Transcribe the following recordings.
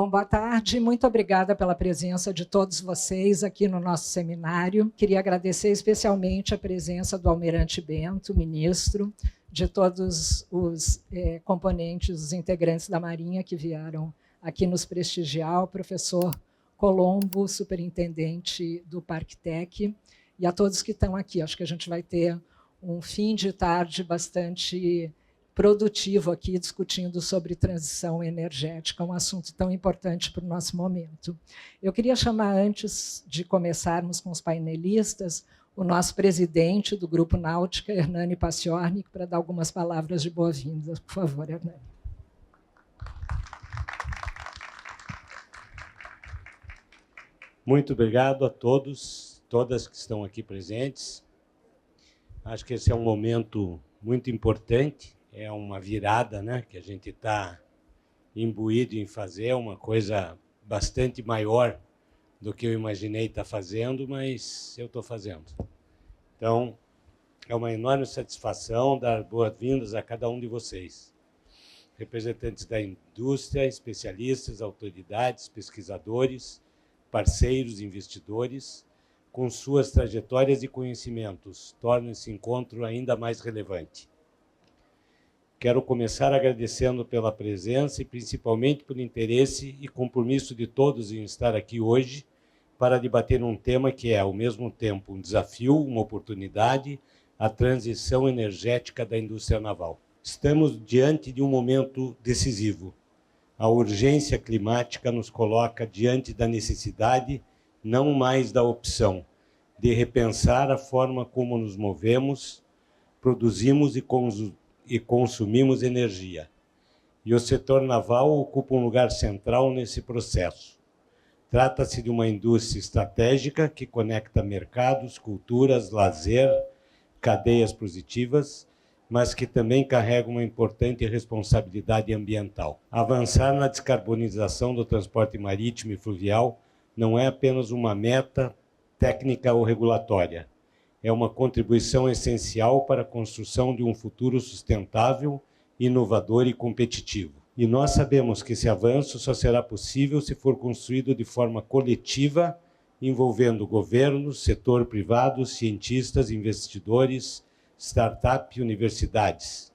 Bom, boa tarde. Muito obrigada pela presença de todos vocês aqui no nosso seminário. Queria agradecer especialmente a presença do Almirante Bento, ministro, de todos os componentes, os integrantes da Marinha que vieram aqui nos prestigiar, o professor Colombo, superintendente do Parktec, e a todos que estão aqui. Acho que a gente vai ter um fim de tarde bastante produtivo aqui, discutindo sobre transição energética, um assunto tão importante para o nosso momento. Eu queria chamar, antes de começarmos com os painelistas, o nosso presidente do Grupo Náutica, Hernani Paciornik, para dar algumas palavras de boa-vinda. Por favor, Hernani. Muito obrigado a todos, todas que estão aqui presentes. Acho que esse é um momento muito importante, é uma virada, né, que a gente está imbuído em fazer, uma coisa bastante maior do que eu imaginei estar fazendo, mas eu estou fazendo. Então, é uma enorme satisfação dar boas-vindas a cada um de vocês. Representantes da indústria, especialistas, autoridades, pesquisadores, parceiros, investidores, com suas trajetórias e conhecimentos, tornam esse encontro ainda mais relevante. Quero começar agradecendo pela presença e principalmente pelo interesse e compromisso de todos em estar aqui hoje para debater um tema que é, ao mesmo tempo, um desafio, uma oportunidade, a transição energética da indústria naval. Estamos diante de um momento decisivo. A urgência climática nos coloca diante da necessidade, não mais da opção, de repensar a forma como nos movemos, produzimos e consumimos energia. E o setor naval ocupa um lugar central nesse processo. Trata-se de uma indústria estratégica que conecta mercados, culturas, lazer, cadeias produtivas, mas que também carrega uma importante responsabilidade ambiental. Avançar na descarbonização do transporte marítimo e fluvial não é apenas uma meta técnica ou regulatória, é uma contribuição essencial para a construção de um futuro sustentável, inovador e competitivo. E nós sabemos que esse avanço só será possível se for construído de forma coletiva, envolvendo governo, setor privado, cientistas, investidores, startups e universidades.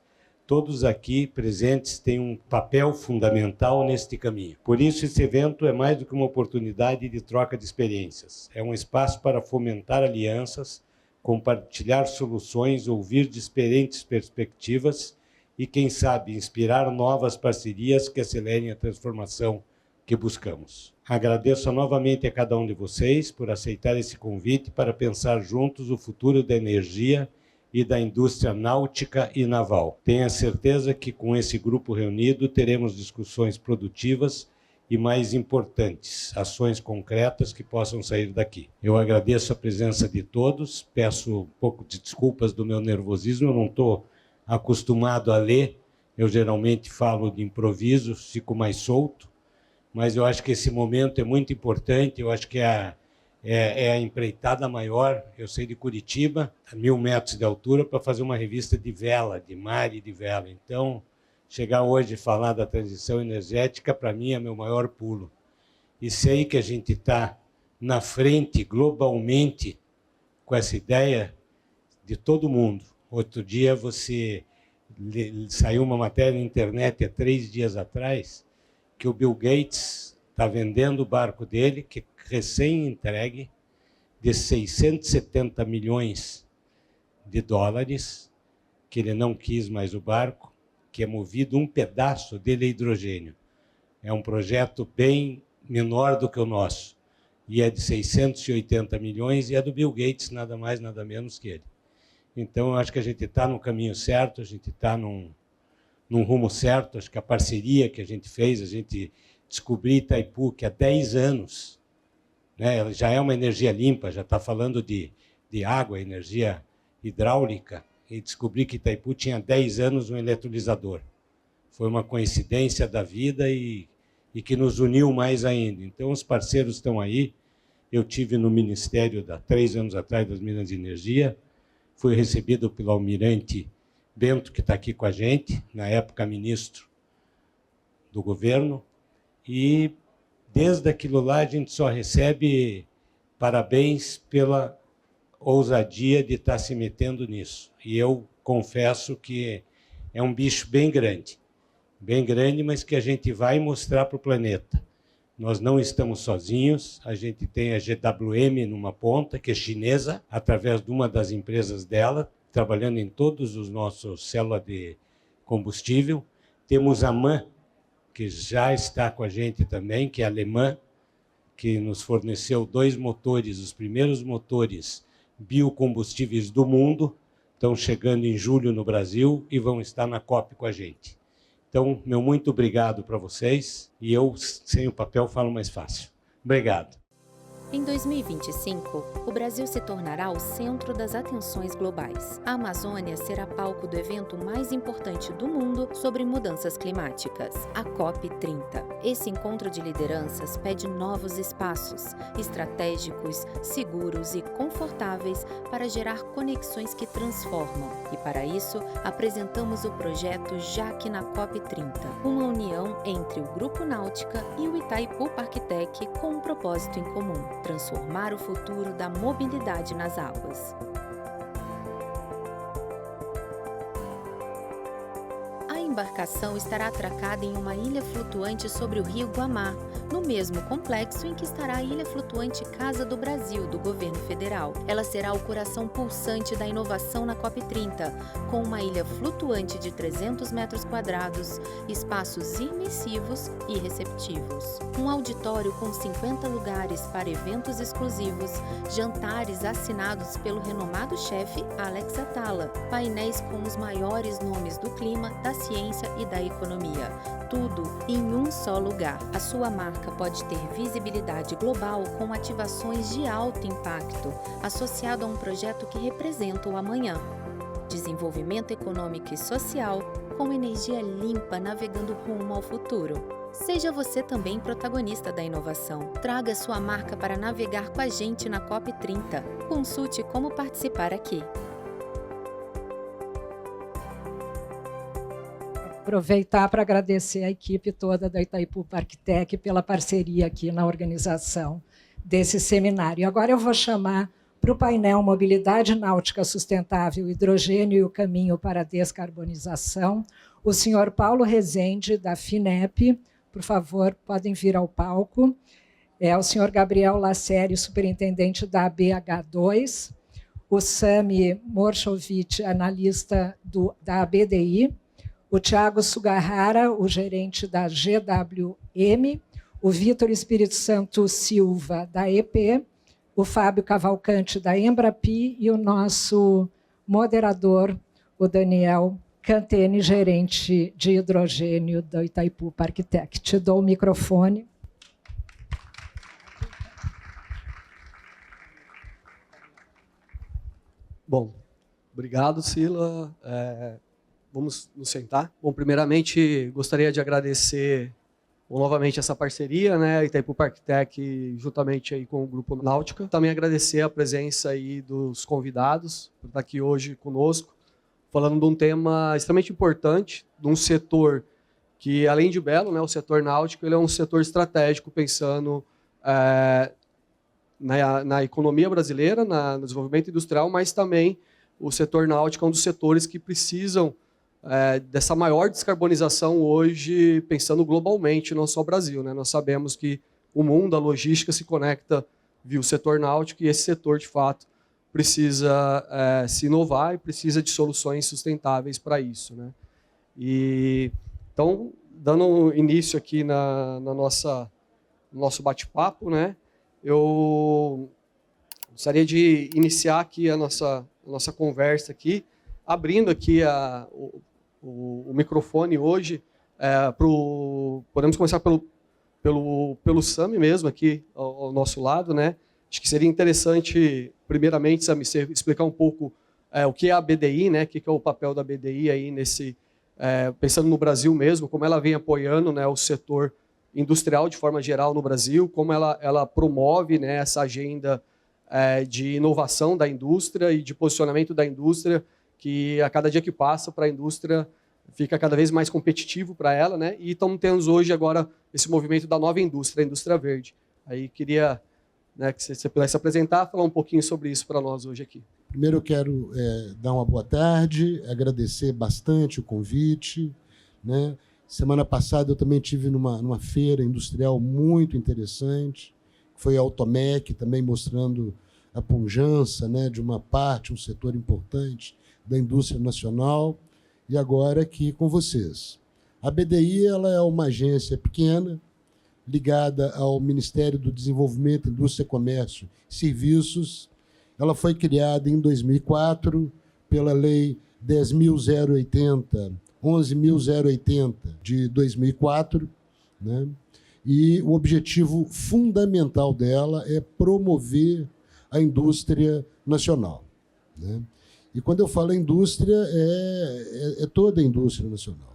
Todos aqui presentes têm um papel fundamental neste caminho. Por isso, esse evento é mais do que uma oportunidade de troca de experiências. É um espaço para fomentar alianças, compartilhar soluções, ouvir diferentes perspectivas e, quem sabe, inspirar novas parcerias que acelerem a transformação que buscamos. Agradeço novamente a cada um de vocês por aceitar esse convite para pensar juntos o futuro da energia e da indústria náutica e naval. Tenha certeza que com esse grupo reunido teremos discussões produtivas e, mais importantes, ações concretas que possam sair daqui. Eu agradeço a presença de todos, peço um pouco de desculpas do meu nervosismo, eu não estou acostumado a ler, eu geralmente falo de improviso, fico mais solto, mas eu acho que esse momento é muito importante, eu acho que é a empreitada maior, eu sei de Curitiba, a 1.000 metros de altura, para fazer uma revista de vela, de mar e de vela. Então, chegar hoje e falar da transição energética, para mim, é meu maior pulo. E sei que a gente está na frente, globalmente, com essa ideia de todo mundo. Outro dia, saiu uma matéria na internet, há 3 dias atrás, que o Bill Gates está vendendo o barco dele, que é recém-entregue, de 670 milhões de dólares, que ele não quis mais o barco, que é movido um pedaço dele a hidrogênio. É um projeto bem menor do que o nosso, e é de 680 milhões, e é do Bill Gates, nada mais, nada menos que ele. Então, eu acho que a gente está no caminho certo, a gente está num rumo certo, acho que a parceria que a gente fez, a gente descobriu Itaipu, que há 10 anos, né, ela já é uma energia limpa, já está falando de água, energia hidráulica, e descobri que Itaipu tinha 10 anos um eletrolisador. Foi uma coincidência da vida e que nos uniu mais ainda. Então, os parceiros estão aí. Eu tive no Ministério, há 3 anos atrás, das Minas de Energia, fui recebido pelo Almirante Bento, que está aqui com a gente, na época ministro do governo, e desde aquilo lá a gente só recebe parabéns pela ousadia de estar se metendo nisso. E eu confesso que é um bicho bem grande, mas que a gente vai mostrar para o planeta. Nós não estamos sozinhos, a gente tem a GWM numa ponta, que é chinesa, através de uma das empresas dela, trabalhando em todos os nossos células de combustível. Temos a MAN, que já está com a gente também, que é alemã, que nos forneceu 2 motores, os primeiros motores biocombustíveis do mundo, estão chegando em julho no Brasil e vão estar na COP com a gente. Então, meu muito obrigado para vocês, e eu, sem o papel, falo mais fácil. Obrigado. Em 2025, o Brasil se tornará o centro das atenções globais. A Amazônia será palco do evento mais importante do mundo sobre mudanças climáticas, a COP30. Esse encontro de lideranças pede novos espaços, estratégicos, seguros e confortáveis para gerar conexões que transformam. E para isso, apresentamos o projeto JAC na COP30, uma união entre o Grupo Náutica e o Itaipu Parktec com um propósito em comum: transformar o futuro da mobilidade nas águas. A embarcação estará atracada em uma ilha flutuante sobre o rio Guamá, no mesmo complexo em que estará a ilha flutuante Casa do Brasil, do governo federal. Ela será o coração pulsante da inovação na COP30, com uma ilha flutuante de 300 metros quadrados, espaços imersivos e receptivos. Um auditório com 50 lugares para eventos exclusivos, jantares assinados pelo renomado chefe Alex Atala, painéis com os maiores nomes do clima, da ciência e da economia. Tudo em um só lugar. A sua marca pode ter visibilidade global com ativações de alto impacto, associado a um projeto que representa o amanhã. Desenvolvimento econômico e social, com energia limpa navegando rumo ao futuro. Seja você também protagonista da inovação. Traga sua marca para navegar com a gente na COP30. Consulte como participar aqui. Aproveitar para agradecer a equipe toda da Itaipu Parktec pela parceria aqui na organização desse seminário. Agora eu vou chamar para o painel Mobilidade Náutica Sustentável, Hidrogênio e o Caminho para a Descarbonização, o senhor Paulo Rezende, da FINEP. Por favor, podem vir ao palco. O senhor Gabriel Lacerre, superintendente da ABH2, o Sami Morshovich, analista da ABDI, o Tiago Sugahara, o gerente da GWM, o Vitor Espírito Santo Silva, da EP, o Fábio Cavalcante, da Embrapi, e o nosso moderador, o Daniel Cantene, gerente de hidrogênio do Itaipu Parktec. Te dou o microfone. Bom, obrigado, Sila. Vamos nos sentar. Bom, primeiramente, gostaria de agradecer novamente essa parceria, né, Itaipu Parktec, juntamente aí com o Grupo Náutica. Também agradecer a presença aí dos convidados, por estar aqui hoje conosco, falando de um tema extremamente importante, de um setor que, além de belo, né, o setor náutico, ele é um setor estratégico, pensando na economia brasileira, no desenvolvimento industrial, mas também o setor náutico é um dos setores que precisam dessa maior descarbonização hoje, pensando globalmente, não só o Brasil, né? Nós sabemos que o mundo, a logística se conecta via o setor náutico, e esse setor, de fato, precisa se inovar e precisa de soluções sustentáveis para isso, né? Então, dando início aqui no nosso bate-papo, né? Eu gostaria de iniciar aqui a nossa conversa aqui, abrindo aqui o microfone hoje, podemos começar pelo Sami mesmo, aqui ao nosso lado, né? Acho que seria interessante, primeiramente, Sami, você explicar um pouco o que é a BDI, né? O que é o papel da BDI aí pensando no Brasil mesmo, como ela vem apoiando, né, o setor industrial de forma geral no Brasil, como ela promove, né, essa agenda de inovação da indústria e de posicionamento da indústria, que a cada dia que passa para a indústria fica cada vez mais competitivo para ela, né? E estamos tendo hoje agora esse movimento da nova indústria, a indústria verde. Aí queria, né, que você pudesse apresentar, falar um pouquinho sobre isso para nós hoje aqui. Primeiro eu quero dar uma boa tarde, agradecer bastante o convite, né? Semana passada eu também tive numa feira industrial muito interessante, que foi a Automec, também mostrando a pujança, né, de uma parte, um setor importante da indústria nacional, e agora aqui com vocês. A BDI ela é uma agência pequena, ligada ao Ministério do Desenvolvimento, Indústria, Comércio e Serviços. Ela foi criada em 2004 pela Lei 11.080 de 2004, né? E o objetivo fundamental dela é promover a indústria nacional, né? E quando eu falo indústria, é toda a indústria nacional.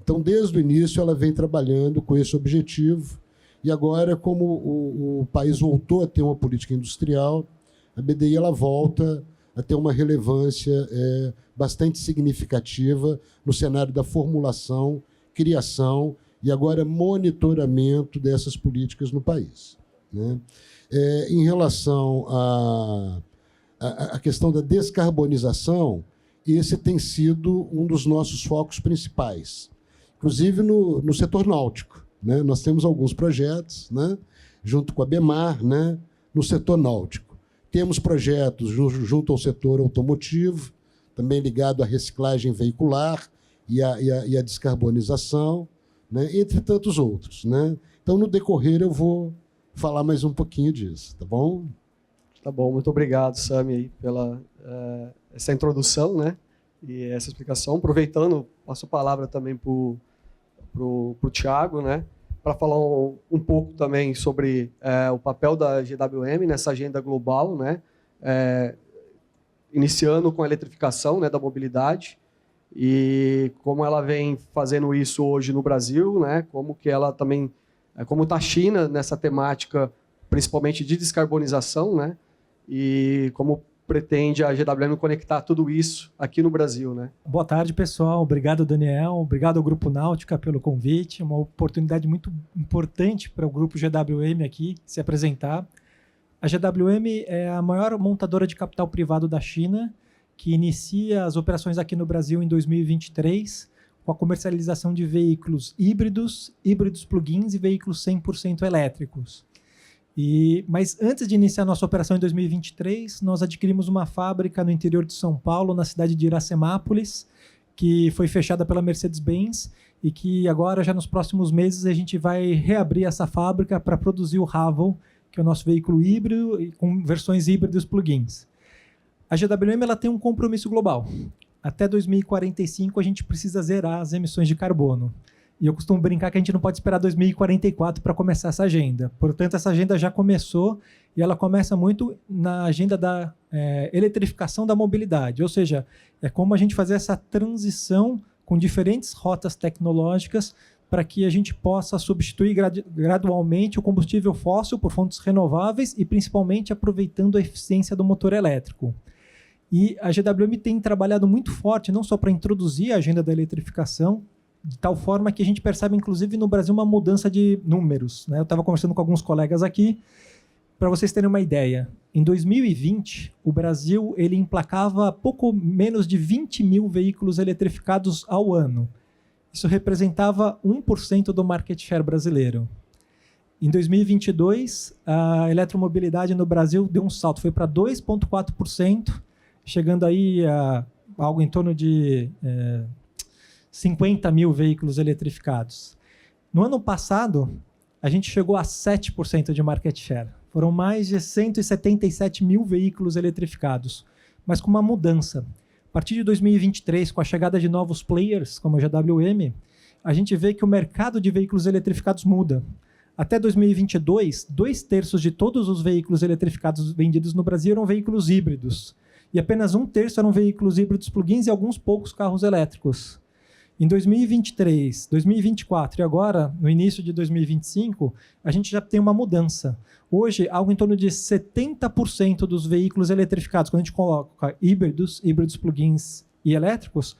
Então, desde o início, ela vem trabalhando com esse objetivo, e agora, como o país voltou a ter uma política industrial, a BDI ela volta a ter uma relevância bastante significativa no cenário da formulação, criação e agora monitoramento dessas políticas no país, né? Em relação à questão da descarbonização, esse tem sido um dos nossos focos principais, inclusive no setor náutico, né? Nós temos alguns projetos, né, junto com a BEMAR, né, no setor náutico. Temos projetos junto ao setor automotivo, também ligado à reciclagem veicular e à descarbonização, né, entre tantos outros, né? Então, no decorrer, eu vou falar mais um pouquinho disso, tá bom? Tá bom, muito obrigado, Sami, aí, pela essa introdução, né, e essa explicação. Aproveitando, passo a palavra também para o Thiago, né, para falar um pouco também sobre o papel da GWM nessa agenda global, né, iniciando com a eletrificação, né, da mobilidade, e como ela vem fazendo isso hoje no Brasil, né, como que ela também, como está a China nessa temática, principalmente de descarbonização, né, e como pretende a GWM conectar tudo isso aqui no Brasil, né? Boa tarde, pessoal. Obrigado, Daniel. Obrigado ao Grupo Náutica pelo convite. Uma oportunidade muito importante para o Grupo GWM aqui se apresentar. A GWM é a maior montadora de capital privado da China, que inicia as operações aqui no Brasil em 2023, com a comercialização de veículos híbridos plug-ins e veículos 100% elétricos. Mas antes de iniciar nossa operação em 2023, nós adquirimos uma fábrica no interior de São Paulo, na cidade de Iracemápolis, que foi fechada pela Mercedes-Benz e que agora, já nos próximos meses, a gente vai reabrir essa fábrica para produzir o Haval, que é o nosso veículo híbrido, com versões híbridas plug-ins. A GWM ela tem um compromisso global. Até 2045, a gente precisa zerar as emissões de carbono. E eu costumo brincar que a gente não pode esperar 2044 para começar essa agenda. Portanto, essa agenda já começou e ela começa muito na agenda da eletrificação da mobilidade. Ou seja, é como a gente fazer essa transição com diferentes rotas tecnológicas para que a gente possa substituir gradualmente o combustível fóssil por fontes renováveis e principalmente aproveitando a eficiência do motor elétrico. E a GWM tem trabalhado muito forte, não só para introduzir a agenda da eletrificação, de tal forma que a gente percebe, inclusive, no Brasil, uma mudança de números, né? Eu estava conversando com alguns colegas aqui, para vocês terem uma ideia. Em 2020, o Brasil ele emplacava pouco menos de 20 mil veículos eletrificados ao ano. Isso representava 1% do market share brasileiro. Em 2022, a eletromobilidade no Brasil deu um salto, foi para 2,4%, chegando aí a algo em torno de 50 mil veículos eletrificados. No ano passado, a gente chegou a 7% de market share. Foram mais de 177 mil veículos eletrificados, mas com uma mudança. A partir de 2023, com a chegada de novos players, como a GWM, a gente vê que o mercado de veículos eletrificados muda. Até 2022, 2/3 de todos os veículos eletrificados vendidos no Brasil eram veículos híbridos. E apenas 1/3 eram veículos híbridos plug-ins e alguns poucos carros elétricos. Em 2023, 2024 e agora, no início de 2025, a gente já tem uma mudança. Hoje, algo em torno de 70% dos veículos eletrificados, quando a gente coloca híbridos plug-ins e elétricos,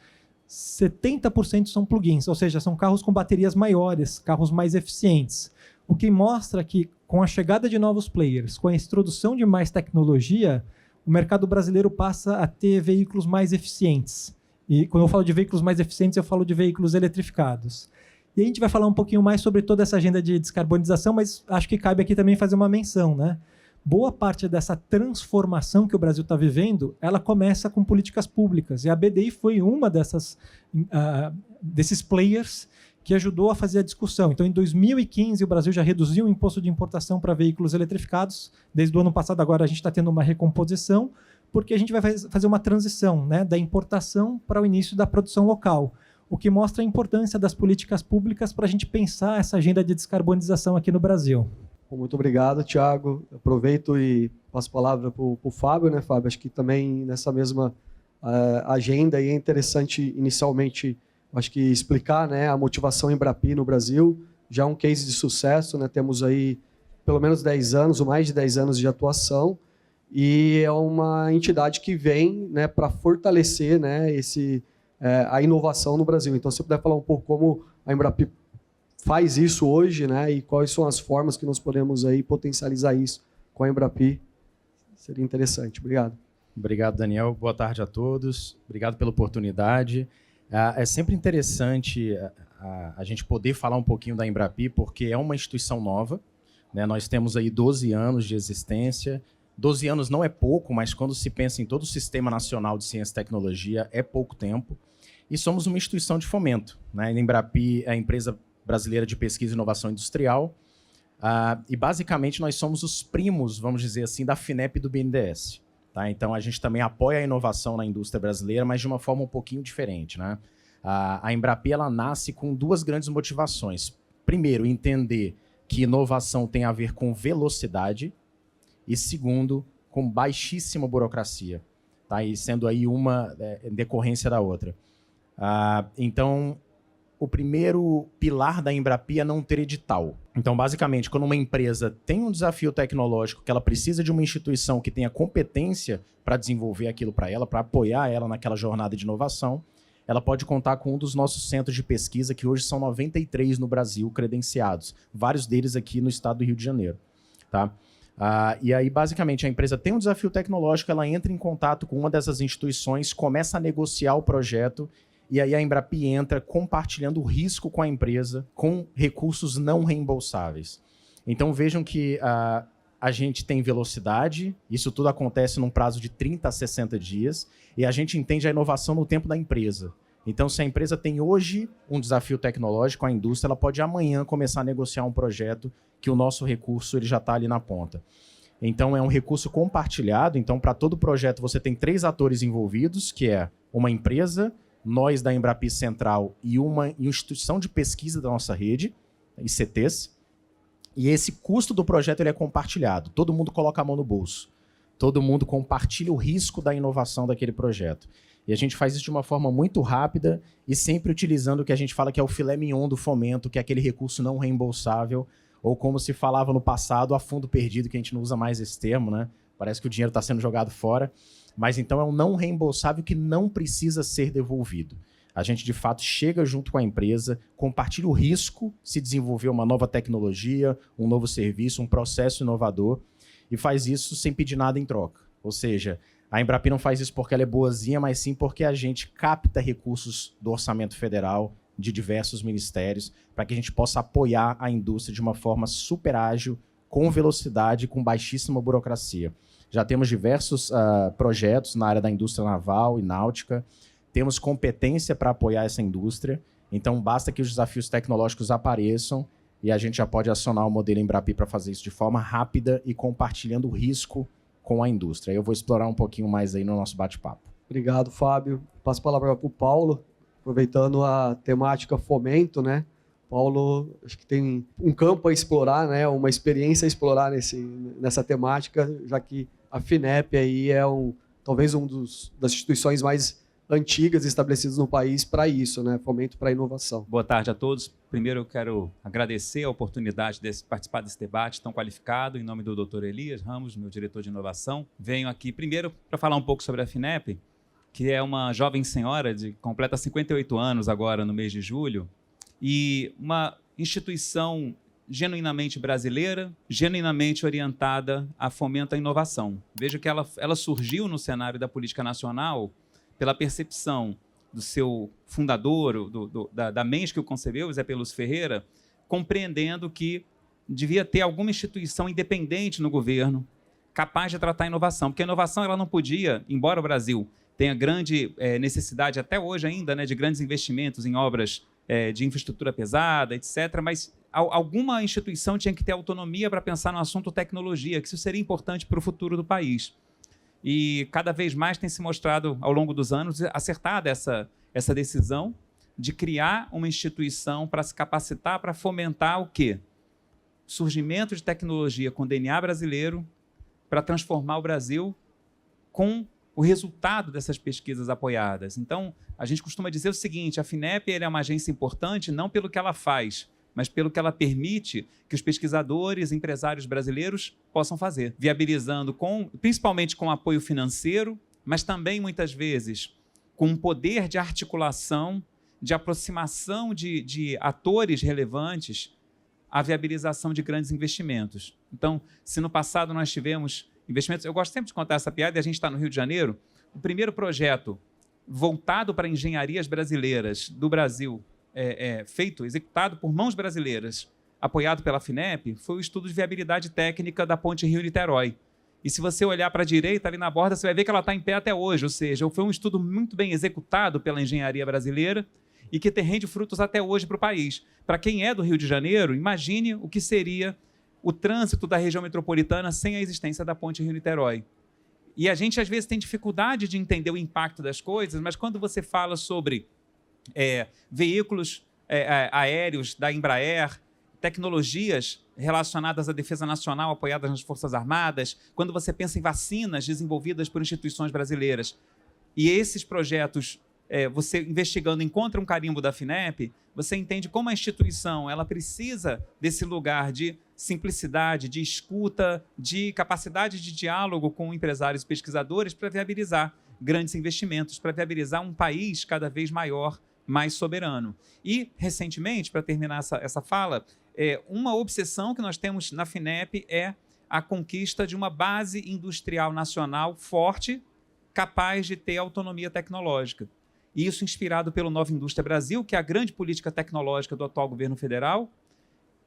70% são plugins, ou seja, são carros com baterias maiores, carros mais eficientes. O que mostra que, com a chegada de novos players, com a introdução de mais tecnologia, o mercado brasileiro passa a ter veículos mais eficientes. E quando eu falo de veículos mais eficientes, eu falo de veículos eletrificados. E a gente vai falar um pouquinho mais sobre toda essa agenda de descarbonização, mas acho que cabe aqui também fazer uma menção, né? Boa parte dessa transformação que o Brasil está vivendo, ela começa com políticas públicas. E a BDI foi uma desses players que ajudou a fazer a discussão. Então, em 2015, o Brasil já reduziu o imposto de importação para veículos eletrificados. Desde o ano passado, agora, a gente está tendo uma recomposição, porque a gente vai fazer uma transição, né, da importação para o início da produção local, o que mostra a importância das políticas públicas para a gente pensar essa agenda de descarbonização aqui no Brasil. Muito obrigado, Thiago. Aproveito e passo a palavra para o Fábio, né, Fábio? Acho que também nessa mesma agenda aí é interessante, inicialmente, acho que explicar, né, a motivação Embrapi no Brasil. Já é um case de sucesso, né? Temos aí pelo menos 10 anos, ou mais de 10 anos de atuação, e é uma entidade que vem, né, para fortalecer, né, a inovação no Brasil. Então, se você puder falar um pouco como a Embrapi faz isso hoje, né, e quais são as formas que nós podemos aí potencializar isso com a Embrapi, seria interessante. Obrigado. Obrigado, Daniel. Boa tarde a todos. Obrigado pela oportunidade. É sempre interessante a gente poder falar um pouquinho da Embrapi, porque é uma instituição nova, né? Nós temos aí 12 anos de existência. 12 anos não é pouco, mas quando se pensa em todo o Sistema Nacional de Ciência e Tecnologia, é pouco tempo. E somos uma instituição de fomento, né? A Embrapi é a empresa brasileira de pesquisa e inovação industrial. E, basicamente, nós somos os primos, vamos dizer assim, da FINEP e do BNDES. Tá? Então, a gente também apoia a inovação na indústria brasileira, mas de uma forma um pouquinho diferente, né? A Embrapi ela nasce com duas grandes motivações. Primeiro, entender que inovação tem a ver com velocidade. E segundo, com baixíssima burocracia, tá? E sendo aí uma decorrência da outra. Então, o primeiro pilar da Embrapi é não ter edital. Então, basicamente, quando uma empresa tem um desafio tecnológico que ela precisa de uma instituição que tenha competência para desenvolver aquilo para ela, para apoiar ela naquela jornada de inovação, ela pode contar com um dos nossos centros de pesquisa, que hoje são 93 no Brasil credenciados, vários deles aqui no estado do Rio de Janeiro. Tá? E aí, basicamente, a empresa tem um desafio tecnológico, ela entra em contato com uma dessas instituições, começa a negociar o projeto, e aí a Embrapi entra compartilhando o risco com a empresa com recursos não reembolsáveis. Então, vejam que a gente tem velocidade, isso tudo acontece num prazo de 30 a 60 dias, e a gente entende a inovação no tempo da empresa. Então, se a empresa tem hoje um desafio tecnológico, a indústria ela pode amanhã começar a negociar um projeto que o nosso recurso ele já está ali na ponta. Então, é um recurso compartilhado. Então, para todo projeto, você tem 3 atores envolvidos, que é uma empresa, nós da Embrapi Central e uma instituição de pesquisa da nossa rede, ICTs. E esse custo do projeto ele é compartilhado. Todo mundo coloca a mão no bolso. Todo mundo compartilha o risco da inovação daquele projeto. E a gente faz isso de uma forma muito rápida e sempre utilizando o que a gente fala que é o filé mignon do fomento, que é aquele recurso não reembolsável, ou como se falava no passado, a fundo perdido, que a gente não usa mais esse termo, né? Parece que o dinheiro está sendo jogado fora. Mas então é um não reembolsável que não precisa ser devolvido. A gente, de fato, chega junto com a empresa, compartilha o risco se desenvolver uma nova tecnologia, um novo serviço, um processo inovador, e faz isso sem pedir nada em troca. Ou seja, a Embrapi não faz isso porque ela é boazinha, mas sim porque a gente capta recursos do orçamento federal, de diversos ministérios, para que a gente possa apoiar a indústria de uma forma super ágil, com velocidade e com baixíssima burocracia. Já temos diversos projetos na área da indústria naval e náutica, temos competência para apoiar essa indústria, então basta que os desafios tecnológicos apareçam e a gente já pode acionar o modelo Embrapi para fazer isso de forma rápida e compartilhando o risco com a indústria. Eu vou explorar um pouquinho mais aí no nosso bate-papo. Obrigado, Fábio. Passo a palavra para o Paulo, aproveitando a temática fomento, né? Paulo, acho que tem um campo a explorar, né? Uma experiência a explorar nessa temática, já que a FINEP aí é talvez das instituições mais antigas estabelecidas no país para isso, né? Fomento para a inovação. Boa tarde a todos. Primeiro eu quero agradecer a oportunidade de participar desse debate tão qualificado, em nome do Dr. Elias Ramos, meu diretor de inovação. Venho aqui primeiro para falar um pouco sobre a FINEP. que é uma jovem senhora, completa 58 anos agora no mês de julho, e uma instituição genuinamente brasileira, genuinamente orientada a fomento à inovação. Veja que ela surgiu no cenário da política nacional pela percepção do seu fundador, da mente que o concebeu, Zé Peluso Ferreira, compreendendo que devia ter alguma instituição independente no governo capaz de tratar a inovação, porque a inovação ela não podia, embora o Brasil tenha grande necessidade até hoje ainda, né, de grandes investimentos em obras de infraestrutura pesada, etc., mas alguma instituição tinha que ter autonomia para pensar no assunto tecnologia, que isso seria importante para o futuro do país. E cada vez mais tem se mostrado, ao longo dos anos, acertada essa decisão de criar uma instituição para se capacitar, para fomentar o quê? Surgimento de tecnologia com DNA brasileiro para transformar o Brasil com o resultado dessas pesquisas apoiadas. Então, a gente costuma dizer o seguinte, a FINEP é uma agência importante não pelo que ela faz, mas pelo que ela permite que os pesquisadores, empresários brasileiros possam fazer, viabilizando, principalmente com apoio financeiro, mas também, muitas vezes, com um poder de articulação, de aproximação de atores relevantes à viabilização de grandes investimentos. Então, se no passado nós tivemos investimentos... Eu gosto sempre de contar essa piada, e a gente está no Rio de Janeiro, o primeiro projeto voltado para engenharias brasileiras do Brasil, executado por mãos brasileiras, apoiado pela FINEP, foi o estudo de viabilidade técnica da ponte Rio-Niterói. E se você olhar para a direita, ali na borda, você vai ver que ela está em pé até hoje, ou seja, foi um estudo muito bem executado pela engenharia brasileira e que rende frutos até hoje para o país. Para quem é do Rio de Janeiro, imagine o que seria o trânsito da região metropolitana sem a existência da ponte Rio-Niterói. E a gente, às vezes, tem dificuldade de entender o impacto das coisas, mas quando você fala sobre veículos aéreos da Embraer, tecnologias relacionadas à defesa nacional apoiadas nas Forças Armadas, quando você pensa em vacinas desenvolvidas por instituições brasileiras, e esses projetos, você investigando, encontra um carimbo da FINEP, você entende como a instituição ela precisa desse lugar de simplicidade, de escuta, de capacidade de diálogo com empresários e pesquisadores para viabilizar grandes investimentos, para viabilizar um país cada vez maior, mais soberano. E, recentemente, para terminar essa fala, uma obsessão que nós temos na FINEP é a conquista de uma base industrial nacional forte, capaz de ter autonomia tecnológica. E isso inspirado pelo Nova Indústria Brasil, que é a grande política tecnológica do atual governo federal.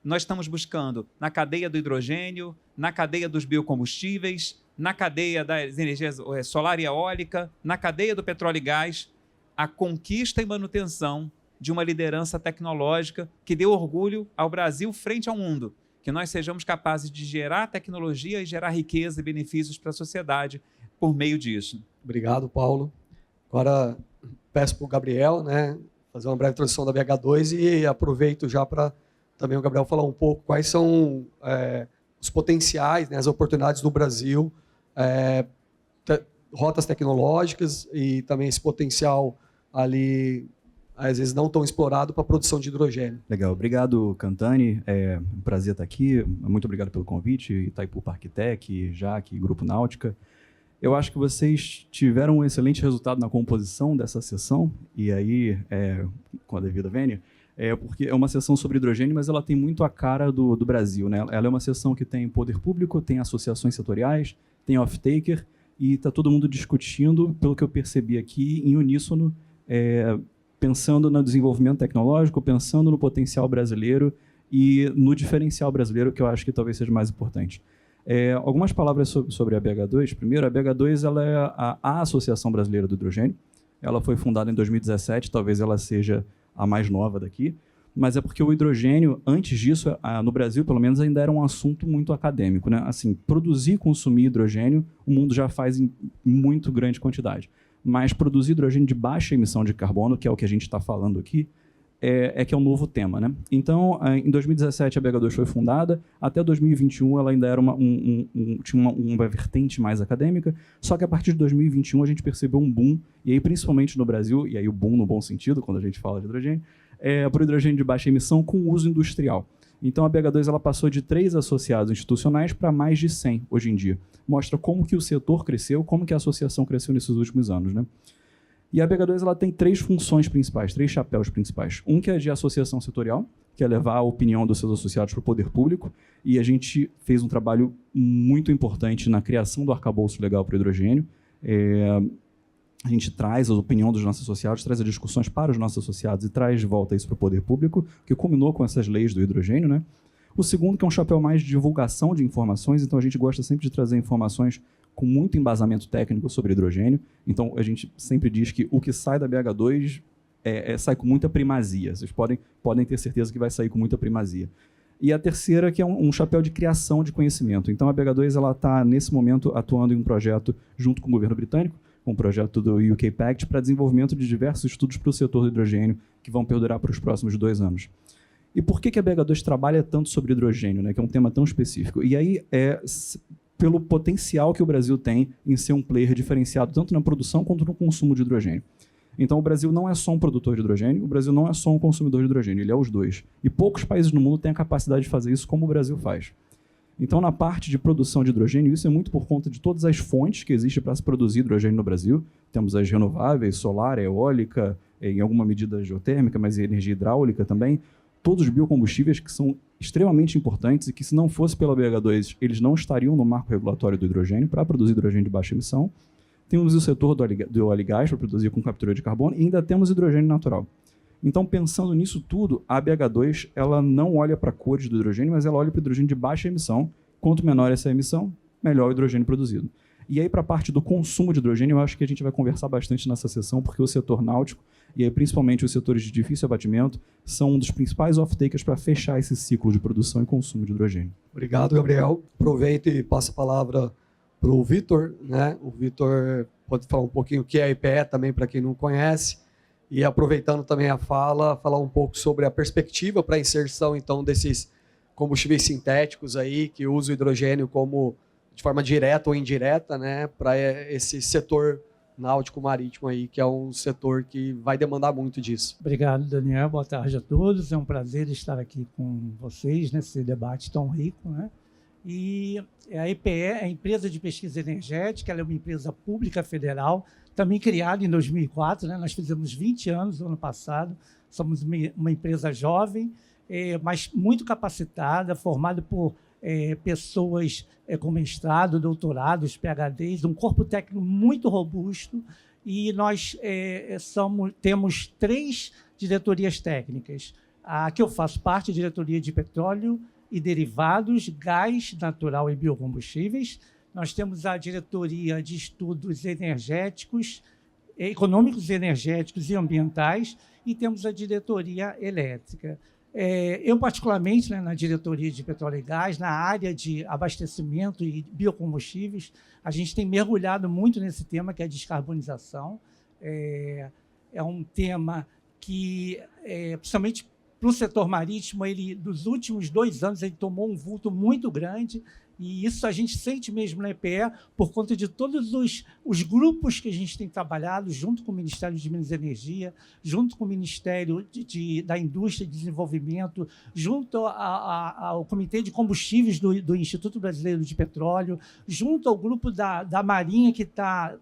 Nós estamos buscando na cadeia do hidrogênio, na cadeia dos biocombustíveis, na cadeia das energias solar e eólica, na cadeia do petróleo e gás, a conquista e manutenção de uma liderança tecnológica que dê orgulho ao Brasil frente ao mundo, que nós sejamos capazes de gerar tecnologia e gerar riqueza e benefícios para a sociedade por meio disso. Obrigado, Paulo. Agora peço para o Gabriel, né, fazer uma breve introdução da BH2 e aproveito já para também o Gabriel falar um pouco quais são os potenciais, né, as oportunidades do Brasil, rotas tecnológicas e também esse potencial ali, às vezes não tão explorado, para a produção de hidrogênio. Legal, obrigado, Cantani, é um prazer estar aqui, muito obrigado pelo convite, Itaipu Parktec, Jaque, Grupo Náutica. Eu acho que vocês tiveram um excelente resultado na composição dessa sessão, e aí, com a devida vênia, porque é uma sessão sobre hidrogênio, mas ela tem muito a cara do Brasil, né? Ela é uma sessão que tem poder público, tem associações setoriais, tem off-taker, e está todo mundo discutindo, pelo que eu percebi aqui, em uníssono, pensando no desenvolvimento tecnológico, pensando no potencial brasileiro e no diferencial brasileiro, que eu acho que talvez seja mais importante. Algumas palavras sobre a BH2. Primeiro, a BH2 ela é a Associação Brasileira do Hidrogênio. Ela foi fundada em 2017, talvez ela seja a mais nova daqui, mas é porque o hidrogênio, antes disso, no Brasil, pelo menos, ainda era um assunto muito acadêmico, né? Assim, produzir e consumir hidrogênio, o mundo já faz em muito grande quantidade. Mas produzir hidrogênio de baixa emissão de carbono, que é o que a gente está falando aqui, que é um novo tema, né? Então, em 2017, a BH2 foi fundada. Até 2021, ela ainda era tinha uma vertente mais acadêmica. Só que a partir de 2021, a gente percebeu um boom, e aí principalmente no Brasil, e aí o boom no bom sentido, quando a gente fala de hidrogênio, para o hidrogênio de baixa emissão com uso industrial. Então, a BH2 ela passou de 3 associados institucionais para mais de 100 hoje em dia. Mostra como que o setor cresceu, como que a associação cresceu nesses últimos anos, né? E a BH2 ela tem 3 funções principais, 3 chapéus principais. Um que é de associação setorial, que é levar a opinião dos seus associados para o poder público, e a gente fez um trabalho muito importante na criação do arcabouço legal para o hidrogênio. A gente traz a opinião dos nossos associados, traz as discussões para os nossos associados e traz de volta isso para o poder público, que culminou com essas leis do hidrogênio, né? O segundo, que é um chapéu mais de divulgação de informações, então a gente gosta sempre de trazer informações com muito embasamento técnico sobre hidrogênio. Então a gente sempre diz que o que sai da BH2 sai com muita primazia. Vocês podem ter certeza que vai sair com muita primazia. E a terceira, que é um chapéu de criação de conhecimento. Então a BH2 está, nesse momento, atuando em um projeto junto com o governo britânico, um projeto do UK Pact, para desenvolvimento de diversos estudos para o setor do hidrogênio, que vão perdurar para os próximos 2 anos. E por que a BH2 trabalha tanto sobre hidrogênio, né, que é um tema tão específico? E aí pelo potencial que o Brasil tem em ser um player diferenciado tanto na produção quanto no consumo de hidrogênio. Então, o Brasil não é só um produtor de hidrogênio, o Brasil não é só um consumidor de hidrogênio, ele é os dois. E poucos países no mundo têm a capacidade de fazer isso como o Brasil faz. Então, na parte de produção de hidrogênio, isso é muito por conta de todas as fontes que existem para se produzir hidrogênio no Brasil. Temos as renováveis, solar, eólica, em alguma medida geotérmica, mas energia hidráulica também. Todos os biocombustíveis que são extremamente importantes e que, se não fosse pela BH2, eles não estariam no marco regulatório do hidrogênio para produzir hidrogênio de baixa emissão. Temos o setor do óleo e gás para produzir com captura de carbono e ainda temos hidrogênio natural. Então, pensando nisso tudo, a BH2 ela não olha para a cores do hidrogênio, mas ela olha para o hidrogênio de baixa emissão. Quanto menor essa emissão, melhor o hidrogênio produzido. E aí, para a parte do consumo de hidrogênio, eu acho que a gente vai conversar bastante nessa sessão, porque o setor náutico, e aí, principalmente os setores de difícil abatimento, são um dos principais off-takers para fechar esse ciclo de produção e consumo de hidrogênio. Obrigado, Gabriel. Aproveito e passo a palavra para o Vitor, né? O Vitor pode falar um pouquinho o que é a EPE também, para quem não conhece, e aproveitando também a fala, falar um pouco sobre a perspectiva para a inserção, então, desses combustíveis sintéticos aí, que usam o hidrogênio como de forma direta ou indireta, né, para esse setor náutico marítimo aí, que é um setor que vai demandar muito disso. Obrigado, Daniel. Boa tarde a todos. É um prazer estar aqui com vocês nesse debate tão rico, né? E a EPE é a Empresa de Pesquisa Energética, ela é uma empresa pública federal, também criada em 2004, né? Nós fizemos 20 anos no ano passado, somos uma empresa jovem, mas muito capacitada, formada por pessoas com mestrado, doutorados, PhDs, um corpo técnico muito robusto, e nós temos 3 diretorias técnicas. A que eu faço parte, a diretoria de petróleo e derivados, gás natural e biocombustíveis. Nós temos a diretoria de estudos energéticos, econômicos, energéticos e ambientais, e temos a diretoria elétrica. Eu, particularmente, né, na diretoria de petróleo e gás, na área de abastecimento e biocombustíveis, a gente tem mergulhado muito nesse tema, que é a descarbonização. É um tema que, principalmente para o setor marítimo, dos últimos 2 anos, ele tomou um vulto muito grande, e isso a gente sente mesmo na EPE por conta de todos os grupos que a gente tem trabalhado, junto com o Ministério de Minas e Energia, junto com o Ministério da Indústria e Desenvolvimento, junto ao Comitê de Combustíveis do Instituto Brasileiro de Petróleo, junto ao grupo da Marinha, que está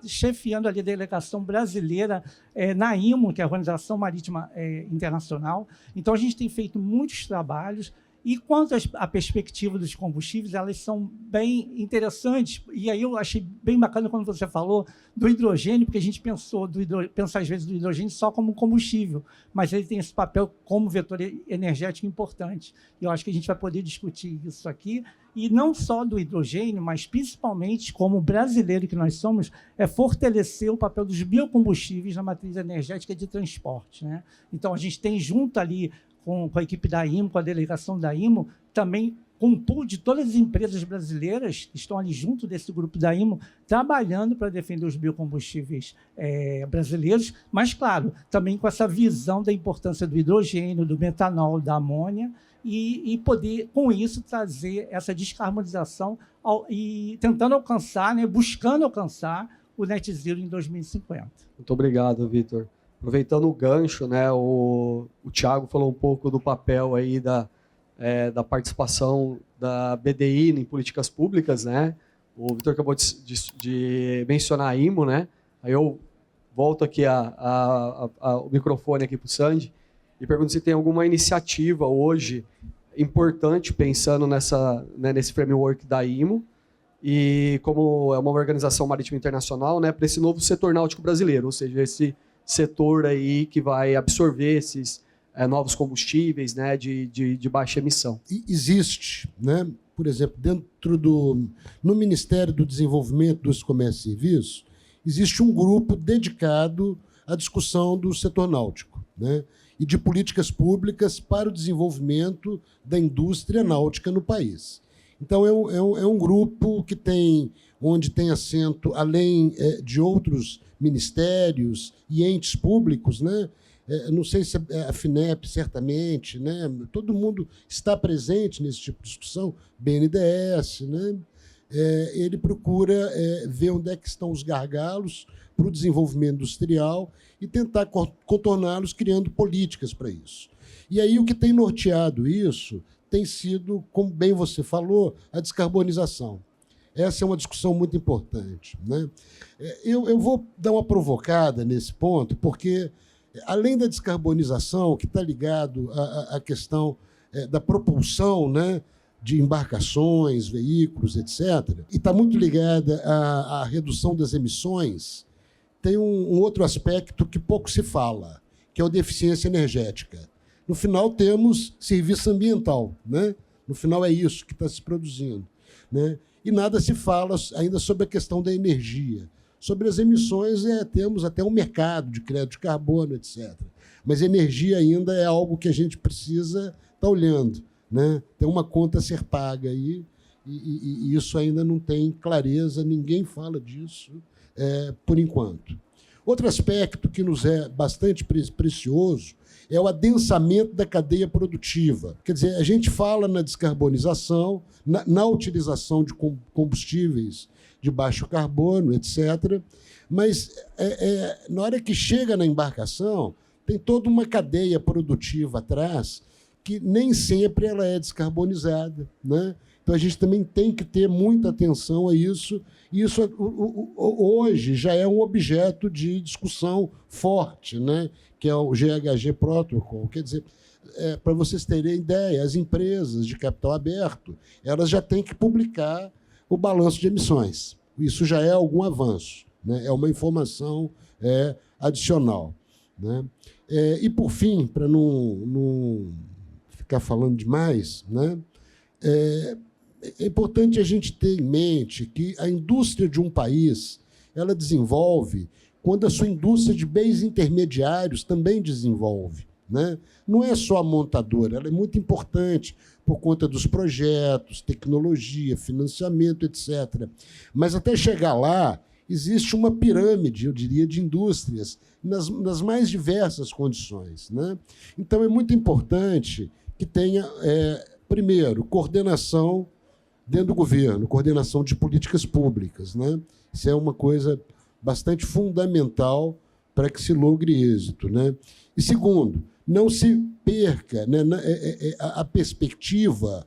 chefiando ali a delegação brasileira na IMO, que é a Organização Marítima Internacional. Então, a gente tem feito muitos trabalhos. E quanto à perspectiva dos combustíveis, elas são bem interessantes. E aí eu achei bem bacana quando você falou do hidrogênio, porque a gente pensa às vezes do hidrogênio só como combustível, mas ele tem esse papel como vetor energético importante. E eu acho que a gente vai poder discutir isso aqui. E não só do hidrogênio, mas principalmente, como brasileiro que nós somos, fortalecer o papel dos biocombustíveis na matriz energética de transporte, né? Então, a gente tem junto ali com a equipe da IMO, com a delegação da IMO, também com um pool de todas as empresas brasileiras que estão ali junto desse grupo da IMO, trabalhando para defender os biocombustíveis brasileiros, mas, claro, também com essa visão da importância do hidrogênio, do metanol, da amônia, e poder, com isso, trazer essa descarbonização e tentando alcançar, né, buscando alcançar o net zero em 2050. Muito obrigado, Vitor. Aproveitando o gancho, né, o Thiago falou um pouco do papel aí da participação da BDI em políticas públicas, né? O Vitor acabou de mencionar a IMO, né? Aí eu volto aqui o microfone aqui para o Sandy e pergunto se tem alguma iniciativa hoje importante pensando nesse framework da IMO e como é uma organização marítima internacional, né, para esse novo setor náutico brasileiro, ou seja, esse setor aí que vai absorver esses novos combustíveis, né, de baixa emissão. Existe, né, por exemplo, no Ministério do Desenvolvimento, Indústria, Comércio e Serviços, existe um grupo dedicado à discussão do setor náutico, né, e de políticas públicas para o desenvolvimento da indústria náutica no país. Então, é um grupo onde tem assento, além de outros ministérios e entes públicos, né? Não sei se a FINEP, certamente, né? Todo mundo está presente nesse tipo de discussão, BNDES, né? Ele procura ver onde é que estão os gargalos para o desenvolvimento industrial e tentar contorná-los criando políticas para isso. E aí o que tem norteado isso tem sido, como bem você falou, a descarbonização. Essa é uma discussão muito importante, né? Eu vou dar uma provocada nesse ponto, porque, além da descarbonização, que está ligado à questão da propulsão, né, de embarcações, veículos, etc., e está muito ligada à redução das emissões, tem um outro aspecto que pouco se fala, que é a deficiência energética. No final, temos serviço ambiental, né? No final, é isso que está se produzindo, né? E nada se fala ainda sobre a questão da energia. Sobre as emissões, temos até um mercado de crédito de carbono, etc. Mas energia ainda é algo que a gente precisa estar olhando, né? Tem uma conta a ser paga aí, e isso ainda não tem clareza, ninguém fala disso por enquanto. Outro aspecto que nos é bastante precioso é o adensamento da cadeia produtiva. Quer dizer, a gente fala na descarbonização, na utilização de combustíveis de baixo carbono, etc., mas na hora que chega na embarcação, tem toda uma cadeia produtiva atrás que nem sempre ela é descarbonizada, né? Então, a gente também tem que ter muita atenção a isso. E isso, hoje, já é um objeto de discussão forte, né? Que é o GHG Protocol. Quer dizer, para vocês terem ideia, as empresas de capital aberto, elas já têm que publicar o balanço de emissões. Isso já é algum avanço, né? É uma informação adicional, né? E, por fim, para não ficar falando demais, né? É importante a gente ter em mente que a indústria de um país ela desenvolve quando a sua indústria de bens intermediários também desenvolve, né? Não é só a montadora, ela é muito importante por conta dos projetos, tecnologia, financiamento, etc. Mas, até chegar lá, existe uma pirâmide, eu diria, de indústrias nas mais diversas condições, né? Então, é muito importante que tenha, primeiro, coordenação dentro do governo, coordenação de políticas públicas, né? Isso é uma coisa bastante fundamental para que se logre êxito, né? E, segundo, não se perca, né, a perspectiva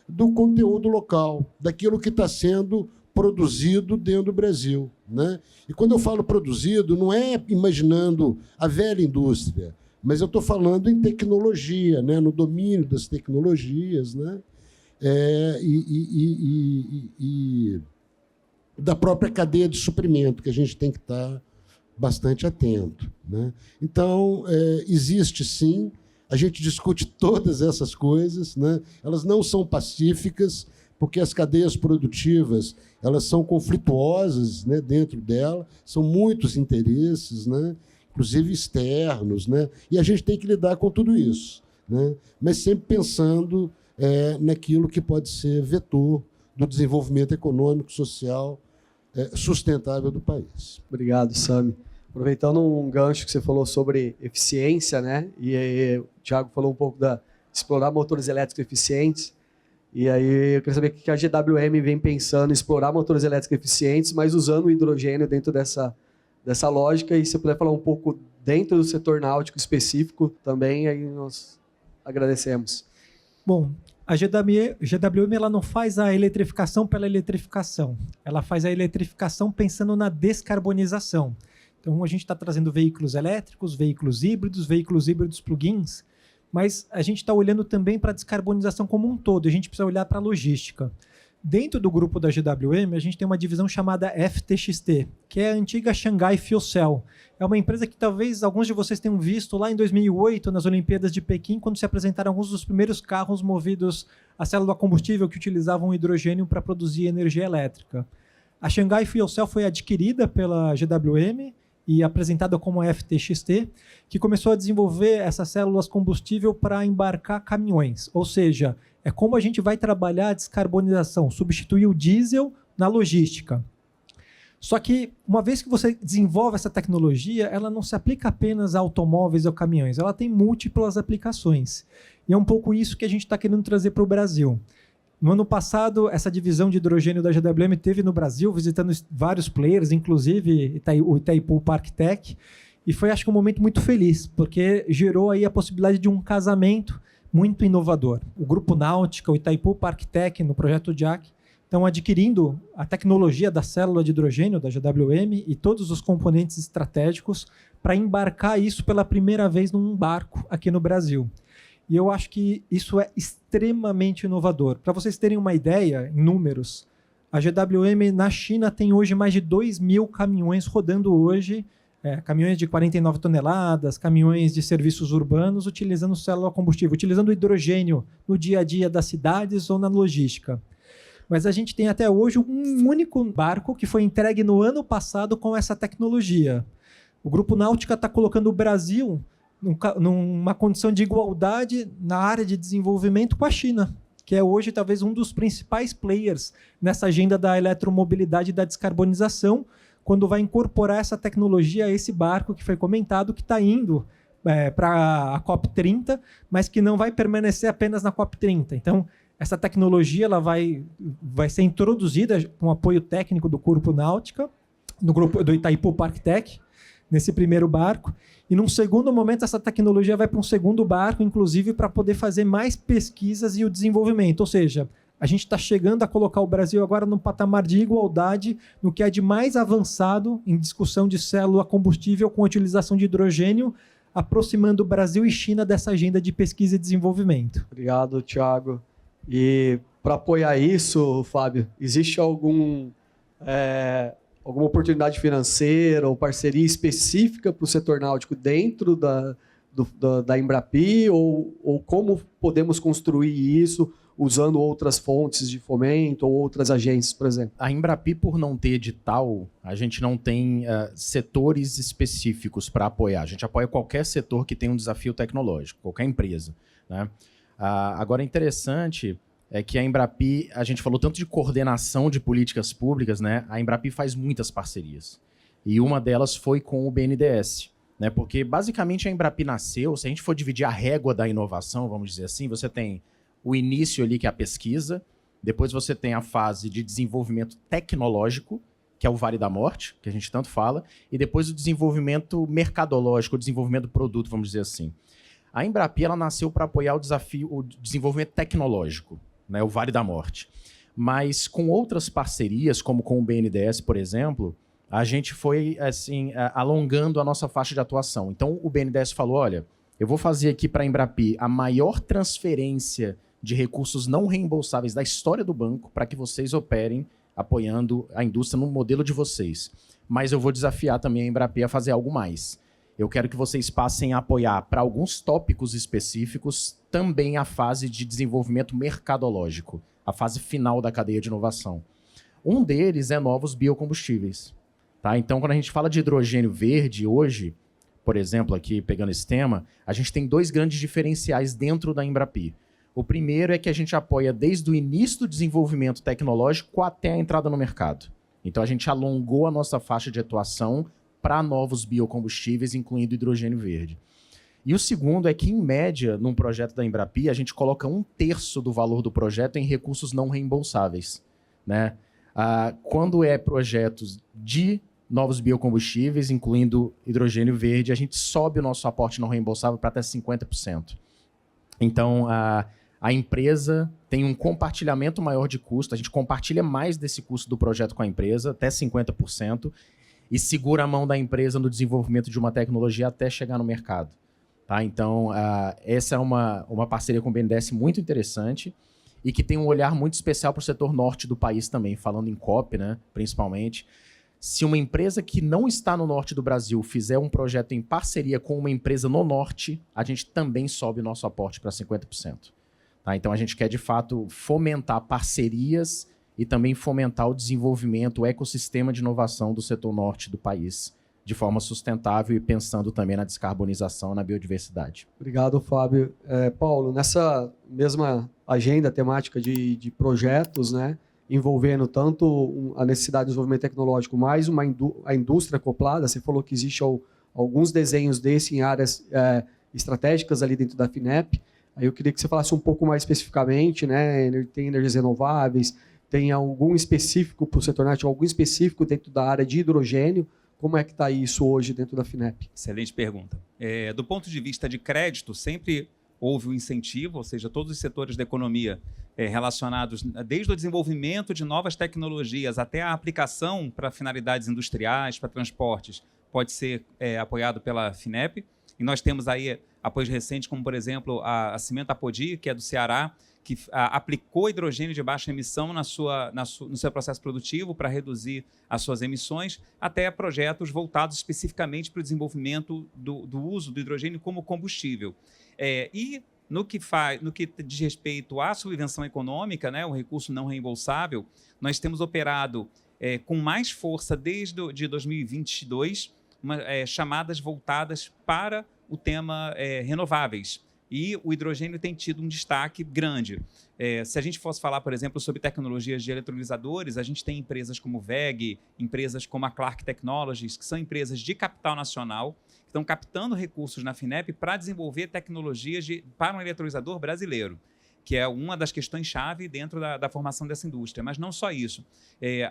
do conteúdo local, daquilo que está sendo produzido dentro do Brasil, né? E, quando eu falo produzido, não é imaginando a velha indústria, mas eu estou falando em tecnologia, né, no domínio das tecnologias, né? E da própria cadeia de suprimento, que a gente tem que estar bastante atento, né? Então, existe, sim, a gente discute todas essas coisas, né? Elas não são pacíficas, porque as cadeias produtivas elas são conflituosas, né, dentro dela, são muitos interesses, né, inclusive externos, né? E a gente tem que lidar com tudo isso, né? Mas sempre pensando naquilo que pode ser vetor do desenvolvimento econômico, social, sustentável do país. Obrigado, Sami. Aproveitando um gancho que você falou sobre eficiência, né? E aí, o Thiago falou um pouco de explorar motores elétricos eficientes. E aí eu queria saber o que a GWM vem pensando em explorar motores elétricos eficientes, mas usando o hidrogênio dentro dessa lógica. E se você puder falar um pouco dentro do setor náutico específico também, aí nós agradecemos. Bom, a GWM ela não faz a eletrificação pela eletrificação. Ela faz a eletrificação pensando na descarbonização. Então, a gente está trazendo veículos elétricos, veículos híbridos plug-ins, mas a gente está olhando também para a descarbonização como um todo, a gente precisa olhar para a logística. Dentro do grupo da GWM, a gente tem uma divisão chamada FTXT, que é a antiga Shanghai Fuel Cell. É uma empresa que talvez alguns de vocês tenham visto lá em 2008, nas Olimpíadas de Pequim, quando se apresentaram alguns dos primeiros carros movidos a célula combustível que utilizavam hidrogênio para produzir energia elétrica. A Shanghai Fuel Cell foi adquirida pela GWM e apresentada como a FTXT, que começou a desenvolver essas células combustível para embarcar caminhões. Ou seja, é como a gente vai trabalhar a descarbonização, substituir o diesel na logística. Só que, uma vez que você desenvolve essa tecnologia, ela não se aplica apenas a automóveis ou caminhões, ela tem múltiplas aplicações. E é um pouco isso que a gente está querendo trazer para o Brasil. No ano passado, essa divisão de hidrogênio da GWM teve no Brasil, visitando vários players, inclusive o Itaipu ParkTech, e foi, acho que, um momento muito feliz, porque gerou aí a possibilidade de um casamento muito inovador. O Grupo Náutica, o Itaipu ParkTech, no projeto JAC, estão adquirindo a tecnologia da célula de hidrogênio da GWM e todos os componentes estratégicos para embarcar isso pela primeira vez num barco aqui no Brasil. E eu acho que isso é extremamente inovador. Para vocês terem uma ideia, em números, a GWM na China tem hoje mais de 2.000 caminhões rodando hoje, caminhões de 49 toneladas, caminhões de serviços urbanos, utilizando célula combustível, utilizando hidrogênio no dia a dia das cidades ou na logística. Mas a gente tem até hoje um único barco que foi entregue no ano passado com essa tecnologia. O Grupo Náutica está colocando o Brasil numa condição de igualdade na área de desenvolvimento com a China, que é hoje talvez um dos principais players nessa agenda da eletromobilidade e da descarbonização, quando vai incorporar essa tecnologia a esse barco que foi comentado, que está indo para a COP30, mas que não vai permanecer apenas na COP30. Então, essa tecnologia ela vai ser introduzida com apoio técnico do Grupo Náutica, do grupo do Itaipu ParkTech, nesse primeiro barco. E, num segundo momento, essa tecnologia vai para um segundo barco, inclusive para poder fazer mais pesquisas e o desenvolvimento. Ou seja, a gente está chegando a colocar o Brasil agora num patamar de igualdade no que é de mais avançado em discussão de célula combustível com utilização de hidrogênio, aproximando o Brasil e China dessa agenda de pesquisa e desenvolvimento. Obrigado, Thiago. E para apoiar isso, Fábio, existe alguma oportunidade financeira ou parceria específica para o setor náutico dentro da Embrapi ou como podemos construir isso usando outras fontes de fomento ou outras agências, por exemplo? A Embrapi, por não ter edital, a gente não tem setores específicos para apoiar. A gente apoia qualquer setor que tenha um desafio tecnológico, qualquer empresa, né? Agora, interessante é que a Embrapi, a gente falou tanto de coordenação de políticas públicas, né? A Embrapi faz muitas parcerias. E uma delas foi com o BNDES, né? Porque, basicamente, a Embrapi nasceu, se a gente for dividir a régua da inovação, vamos dizer assim, você tem o início ali, que é a pesquisa, depois você tem a fase de desenvolvimento tecnológico, que é o Vale da Morte, que a gente tanto fala, e depois o desenvolvimento mercadológico, o desenvolvimento do produto, vamos dizer assim. A Embrapi ela nasceu para apoiar o desenvolvimento tecnológico, né, o Vale da Morte. Mas com outras parcerias, como com o BNDES, por exemplo, a gente foi assim, alongando a nossa faixa de atuação. Então, o BNDES falou, olha, eu vou fazer aqui para a Embrapi a maior transferência de recursos não reembolsáveis da história do banco para que vocês operem apoiando a indústria no modelo de vocês. Mas eu vou desafiar também a Embrapi a fazer algo mais. Eu quero que vocês passem a apoiar para alguns tópicos específicos também a fase de desenvolvimento mercadológico, a fase final da cadeia de inovação. Um deles é novos biocombustíveis. Tá? Então, quando a gente fala de hidrogênio verde hoje, por exemplo, aqui pegando esse tema, a gente tem dois grandes diferenciais dentro da Embrapi. O primeiro é que a gente apoia desde o início do desenvolvimento tecnológico até a entrada no mercado. Então, a gente alongou a nossa faixa de atuação para novos biocombustíveis, incluindo hidrogênio verde. E o segundo é que, em média, num projeto da Embrapi, a gente coloca 1/3 do valor do projeto em recursos não reembolsáveis, né? Quando é projetos de novos biocombustíveis, incluindo hidrogênio verde, a gente sobe o nosso aporte não reembolsável para até 50%. Então, a empresa tem um compartilhamento maior de custo, a gente compartilha mais desse custo do projeto com a empresa, até 50%, e segura a mão da empresa no desenvolvimento de uma tecnologia até chegar no mercado. Tá? Então, essa é uma parceria com o BNDES muito interessante e que tem um olhar muito especial para o setor norte do país também, falando em COP, né, principalmente. Se uma empresa que não está no norte do Brasil fizer um projeto em parceria com uma empresa no norte, a gente também sobe o nosso aporte para 50%. Tá? Então, a gente quer, de fato, fomentar parcerias e também fomentar o desenvolvimento, o ecossistema de inovação do setor norte do país, de forma sustentável e pensando também na descarbonização, na biodiversidade. Obrigado, Fábio. Paulo, nessa mesma agenda temática de projetos, né, envolvendo tanto a necessidade de desenvolvimento tecnológico, mais a indústria acoplada, você falou que existe alguns desenhos desse em áreas estratégicas ali dentro da FINEP. Aí eu queria que você falasse um pouco mais especificamente, né, tem energias renováveis, tem algum específico para o setor norte, algum específico dentro da área de hidrogênio. Como é que está isso hoje dentro da FINEP? Excelente pergunta. Do ponto de vista de crédito, sempre houve um incentivo, ou seja, todos os setores da economia relacionados, desde o desenvolvimento de novas tecnologias até a aplicação para finalidades industriais, para transportes, pode ser apoiado pela FINEP. E nós temos aí apoios recentes, como, por exemplo, a Cimento Apodi, que é do Ceará, que aplicou hidrogênio de baixa emissão no seu processo produtivo para reduzir as suas emissões, até projetos voltados especificamente para o desenvolvimento do uso do hidrogênio como combustível. E no que diz respeito à subvenção econômica, né, o recurso não reembolsável, nós temos operado com mais força desde de 2022 chamadas voltadas para o tema renováveis. E o hidrogênio tem tido um destaque grande. Se a gente fosse falar, por exemplo, sobre tecnologias de eletrolisadores, a gente tem empresas como VEG, empresas como a Clark Technologies, que são empresas de capital nacional, que estão captando recursos na FINEP para desenvolver tecnologias para um eletrolisador brasileiro, que é uma das questões-chave dentro da formação dessa indústria. Mas não só isso.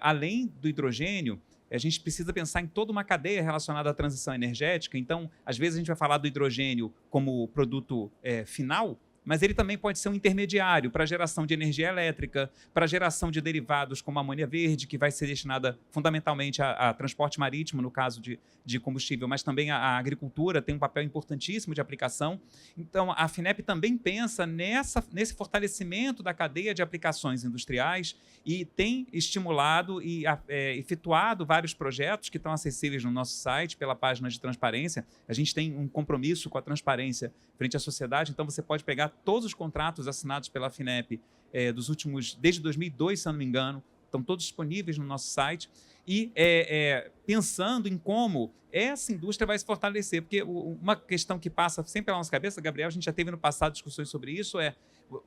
Além do hidrogênio, a gente precisa pensar em toda uma cadeia relacionada à transição energética. Então, às vezes a gente vai falar do hidrogênio como produto final, mas ele também pode ser um intermediário para a geração de energia elétrica, para a geração de derivados como a amônia verde, que vai ser destinada fundamentalmente a transporte marítimo, no caso de combustível, mas também a agricultura tem um papel importantíssimo de aplicação. Então, a FINEP também pensa nesse fortalecimento da cadeia de aplicações industriais e tem estimulado e efetuado vários projetos que estão acessíveis no nosso site, pela página de transparência. A gente tem um compromisso com a transparência frente à sociedade, então você pode pegar todos os contratos assinados pela FINEP desde 2002, se eu não me engano, estão todos disponíveis no nosso site, e pensando em como essa indústria vai se fortalecer, porque uma questão que passa sempre pela nossa cabeça, Gabriel, a gente já teve no passado discussões sobre isso,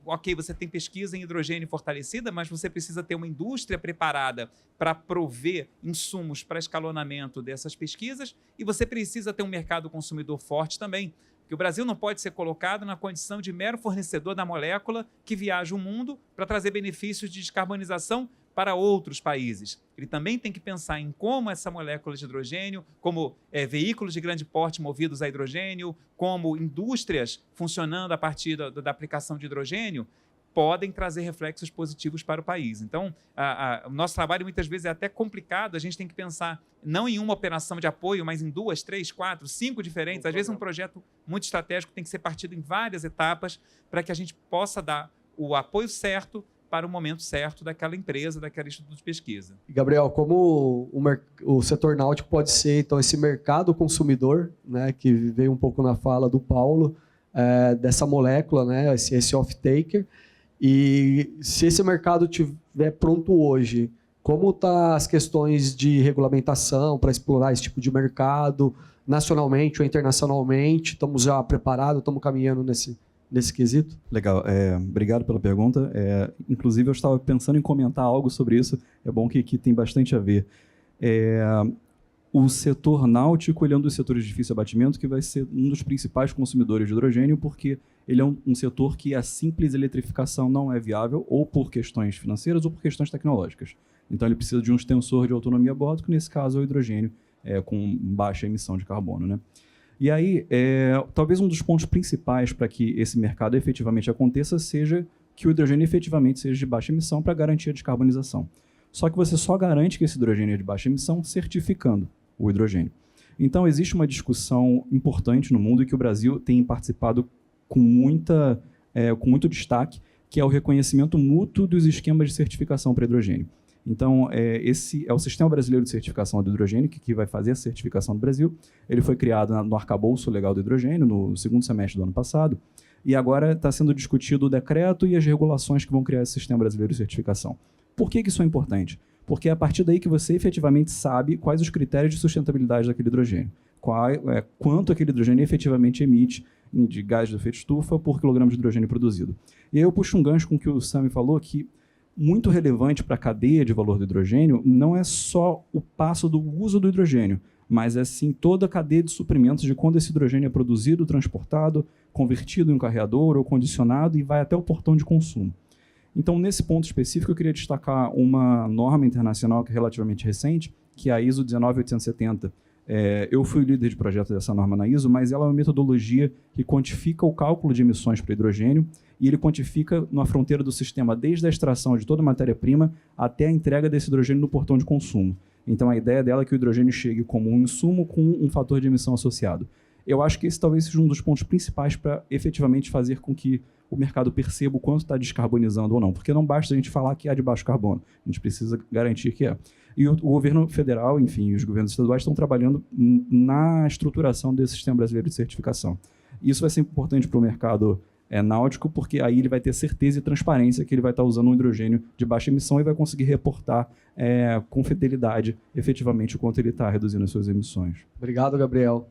ok, você tem pesquisa em hidrogênio fortalecida, mas você precisa ter uma indústria preparada para prover insumos para escalonamento dessas pesquisas, e você precisa ter um mercado consumidor forte também, que o Brasil não pode ser colocado na condição de mero fornecedor da molécula que viaja o mundo para trazer benefícios de descarbonização para outros países. Ele também tem que pensar em como essa molécula de hidrogênio, como veículos de grande porte movidos a hidrogênio, como indústrias funcionando a partir da aplicação de hidrogênio, podem trazer reflexos positivos para o país. Então, o nosso trabalho muitas vezes é até complicado, a gente tem que pensar não em uma operação de apoio, mas em 2, 3, 4, 5 diferentes. Às vezes um projeto muito estratégico tem que ser partido em várias etapas para que a gente possa dar o apoio certo para o momento certo daquela empresa, daquele instituto de pesquisa. Gabriel, como o setor náutico pode ser, então, esse mercado consumidor, né, que veio um pouco na fala do Paulo, dessa molécula, né, esse off-taker, e se esse mercado estiver pronto hoje, como estão as questões de regulamentação para explorar esse tipo de mercado, nacionalmente ou internacionalmente? Estamos já preparados, estamos caminhando nesse quesito? Legal, obrigado pela pergunta. Inclusive, eu estava pensando em comentar algo sobre isso, é bom que tem bastante a ver. O setor náutico ele é um dos setores de difícil abatimento que vai ser um dos principais consumidores de hidrogênio, porque ele é um setor que a simples eletrificação não é viável, ou por questões financeiras ou por questões tecnológicas. Então, ele precisa de um extensor de autonomia a bordo, que nesse caso é o hidrogênio, com baixa emissão de carbono, né? E aí, talvez um dos pontos principais para que esse mercado efetivamente aconteça seja que o hidrogênio efetivamente seja de baixa emissão para garantir a descarbonização. Só que você só garante que esse hidrogênio é de baixa emissão certificando. o hidrogênio. Então, existe uma discussão importante no mundo e que o Brasil tem participado com muito destaque, que é o reconhecimento mútuo dos esquemas de certificação para hidrogênio. Então, esse é o Sistema Brasileiro de Certificação do Hidrogênio, que vai fazer a certificação do Brasil. Ele foi criado no Arcabouço Legal do Hidrogênio, no segundo semestre do ano passado, e agora está sendo discutido o decreto e as regulações que vão criar esse Sistema Brasileiro de Certificação. Por que isso é importante? Porque é a partir daí que você efetivamente sabe quais os critérios de sustentabilidade daquele hidrogênio, quanto aquele hidrogênio efetivamente emite de gás de efeito estufa por quilograma de hidrogênio produzido. E aí eu puxo um gancho com o que o Sami falou, que muito relevante para a cadeia de valor do hidrogênio não é só o passo do uso do hidrogênio, mas é sim toda a cadeia de suprimentos de quando esse hidrogênio é produzido, transportado, convertido em um carreador ou condicionado e vai até o portão de consumo. Então, nesse ponto específico, eu queria destacar uma norma internacional que é relativamente recente, que é a ISO 19870. Eu fui o líder de projeto dessa norma na ISO, mas ela é uma metodologia que quantifica o cálculo de emissões para hidrogênio e ele quantifica na fronteira do sistema desde a extração de toda a matéria-prima até a entrega desse hidrogênio no portão de consumo. Então, a ideia dela é que o hidrogênio chegue como um insumo com um fator de emissão associado. Eu acho que esse talvez seja um dos pontos principais para efetivamente fazer com que o mercado perceba o quanto está descarbonizando ou não, porque não basta a gente falar que é de baixo carbono, a gente precisa garantir que é. E o governo federal, enfim, os governos estaduais estão trabalhando na estruturação desse Sistema Brasileiro de Certificação. Isso vai ser importante para o mercado náutico, porque aí ele vai ter certeza e transparência que ele vai estar usando um hidrogênio de baixa emissão e vai conseguir reportar com fidelidade, efetivamente, o quanto ele está reduzindo as suas emissões. Obrigado, Gabriel.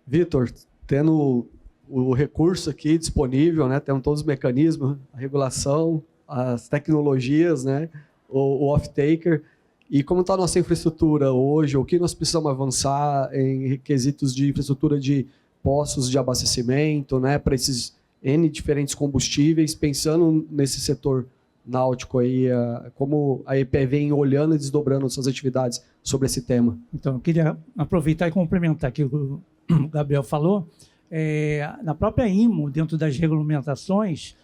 Vitor, tendo o recurso aqui disponível, né, temos todos os mecanismos, a regulação, as tecnologias, né, o off-taker, e como está a nossa infraestrutura hoje, o que nós precisamos avançar em requisitos de infraestrutura de postos de abastecimento, né, para esses N diferentes combustíveis, pensando nesse setor náutico aí, como a EPE vem olhando e desdobrando suas atividades sobre esse tema. Então, eu queria aproveitar e complementar aqui o que o Gabriel falou. Na própria IMO, dentro das regulamentações,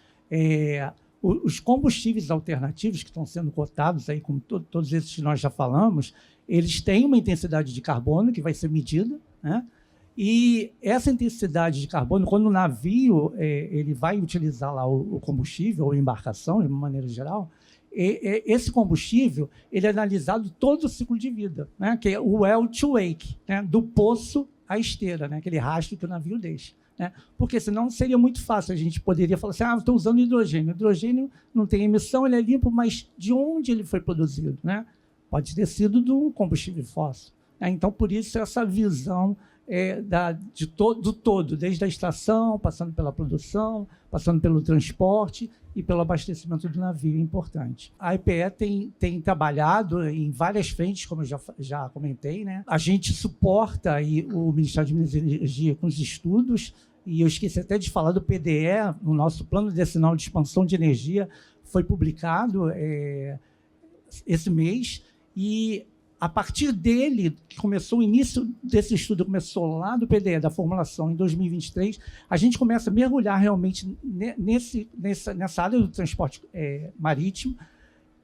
os combustíveis alternativos que estão sendo cotados, aí, como todos esses que nós já falamos, eles têm uma intensidade de carbono que vai ser medida, né? E essa intensidade de carbono, quando o navio ele vai utilizar lá o combustível, ou embarcação, de uma maneira geral, esse combustível ele é analisado todo o ciclo de vida, né? Que é o well to wake, né? Do poço à esteira, né? Aquele rastro que o navio deixa. Né? Porque senão seria muito fácil, a gente poderia falar assim, estou usando hidrogênio. O hidrogênio não tem emissão, ele é limpo, mas de onde ele foi produzido? Né? Pode ter sido do combustível fóssil. Né? Então, por isso, essa visão do todo, desde a extração, passando pela produção, passando pelo transporte e pelo abastecimento do navio, é importante. A EPE tem trabalhado em várias frentes, como eu já comentei. Né? A gente suporta aí o Ministério de Minas e Energia com os estudos, e eu esqueci até de falar do PDE, o nosso Plano Decenal de Expansão de Energia foi publicado esse mês, e a partir dele, que começou o início desse estudo, começou lá do PDE, da formulação, em 2023, a gente começa a mergulhar realmente nessa área do transporte marítimo,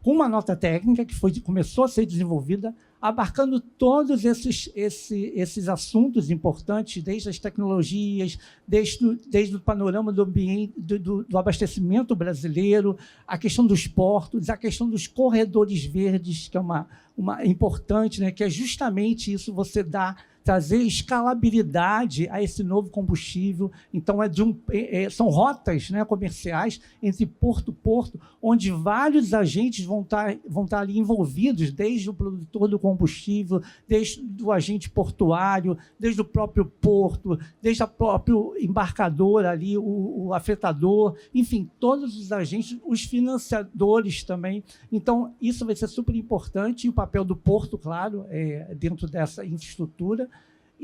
com uma nota técnica que começou a ser desenvolvida, abarcando todos esses assuntos importantes, desde as tecnologias, desde o panorama do ambiente, do abastecimento brasileiro, a questão dos portos, a questão dos corredores verdes, que é uma importante, né, que é justamente isso, você trazer escalabilidade a esse novo combustível. Então, são rotas, né, comerciais entre porto a porto, onde vários agentes vão estar ali envolvidos, desde o produtor do combustível, desde o agente portuário, desde o próprio porto, desde o próprio embarcador ali, o afetador, enfim, todos os agentes, os financiadores também. Então, isso vai ser super importante, e o papel do porto, claro, dentro dessa infraestrutura.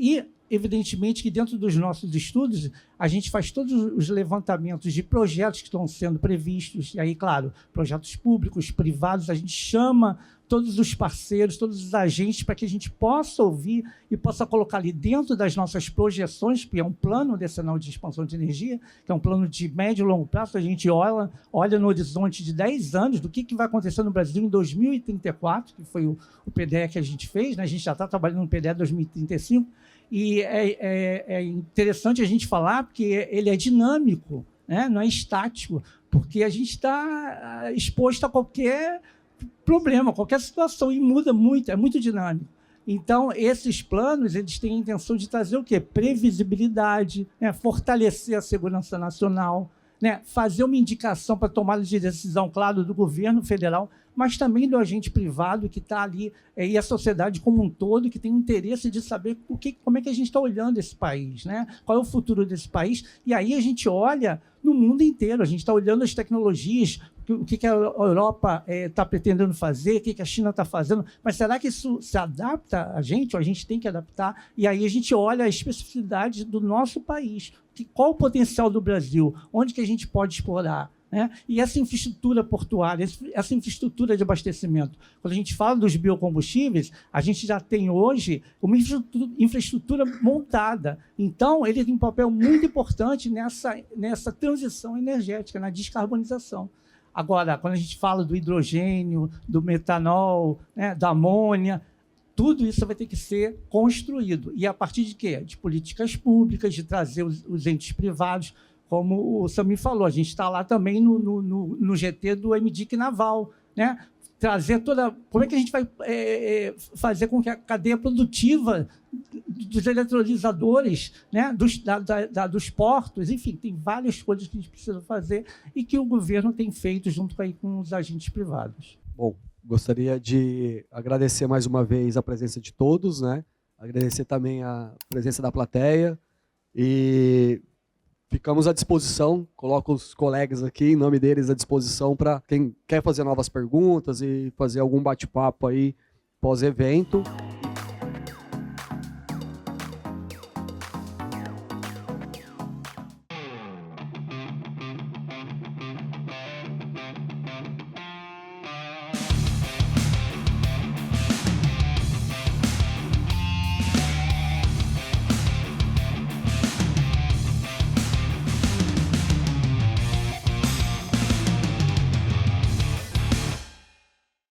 E evidentemente que dentro dos nossos estudos, a gente faz todos os levantamentos de projetos que estão sendo previstos, e aí, claro, projetos públicos, privados, a gente chama todos os parceiros, todos os agentes, para que a gente possa ouvir e possa colocar ali dentro das nossas projeções, que é um plano decenal de expansão de energia, que é um plano de médio e longo prazo, a gente olha no horizonte de 10 anos do que vai acontecer no Brasil em 2034, que foi o PDE que a gente fez, né? A gente já está trabalhando no PDE 2035, e é interessante a gente falar, porque ele é dinâmico, né? Não é estático, porque a gente está exposto a qualquer problema, qualquer situação, e muda muito, é muito dinâmico. Então, esses planos, eles têm a intenção de trazer o quê? Previsibilidade, né? Fortalecer a segurança nacional, né? Fazer uma indicação para tomada de decisão, claro, do governo federal, mas também do agente privado que está ali, e a sociedade como um todo, que tem interesse de saber como é que a gente está olhando esse país, né? Qual é o futuro desse país. E aí a gente olha no mundo inteiro, a gente está olhando as tecnologias, o que a Europa está pretendendo fazer, o que a China está fazendo, mas será que isso se adapta a gente, ou a gente tem que adaptar? E aí a gente olha a especificidade do nosso país, qual o potencial do Brasil, onde que a gente pode explorar, né? E essa infraestrutura portuária, essa infraestrutura de abastecimento. Quando a gente fala dos biocombustíveis, a gente já tem hoje uma infraestrutura montada. Então, ele tem um papel muito importante nessa transição energética, na descarbonização. Agora, quando a gente fala do hidrogênio, do metanol, né, da amônia, tudo isso vai ter que ser construído. E a partir de quê? De políticas públicas, de trazer os entes privados. Como o Samir falou, a gente está lá também no GT do MDIC Naval, né? Trazer toda... Como é que a gente vai fazer com que a cadeia produtiva dos eletrolisadores, né? dos portos, enfim, tem várias coisas que a gente precisa fazer e que o governo tem feito junto com os agentes privados. Bom, gostaria de agradecer mais uma vez a presença de todos, né? Agradecer também a presença da plateia e... ficamos à disposição, coloco os colegas aqui, em nome deles, à disposição para quem quer fazer novas perguntas e fazer algum bate-papo aí pós-evento.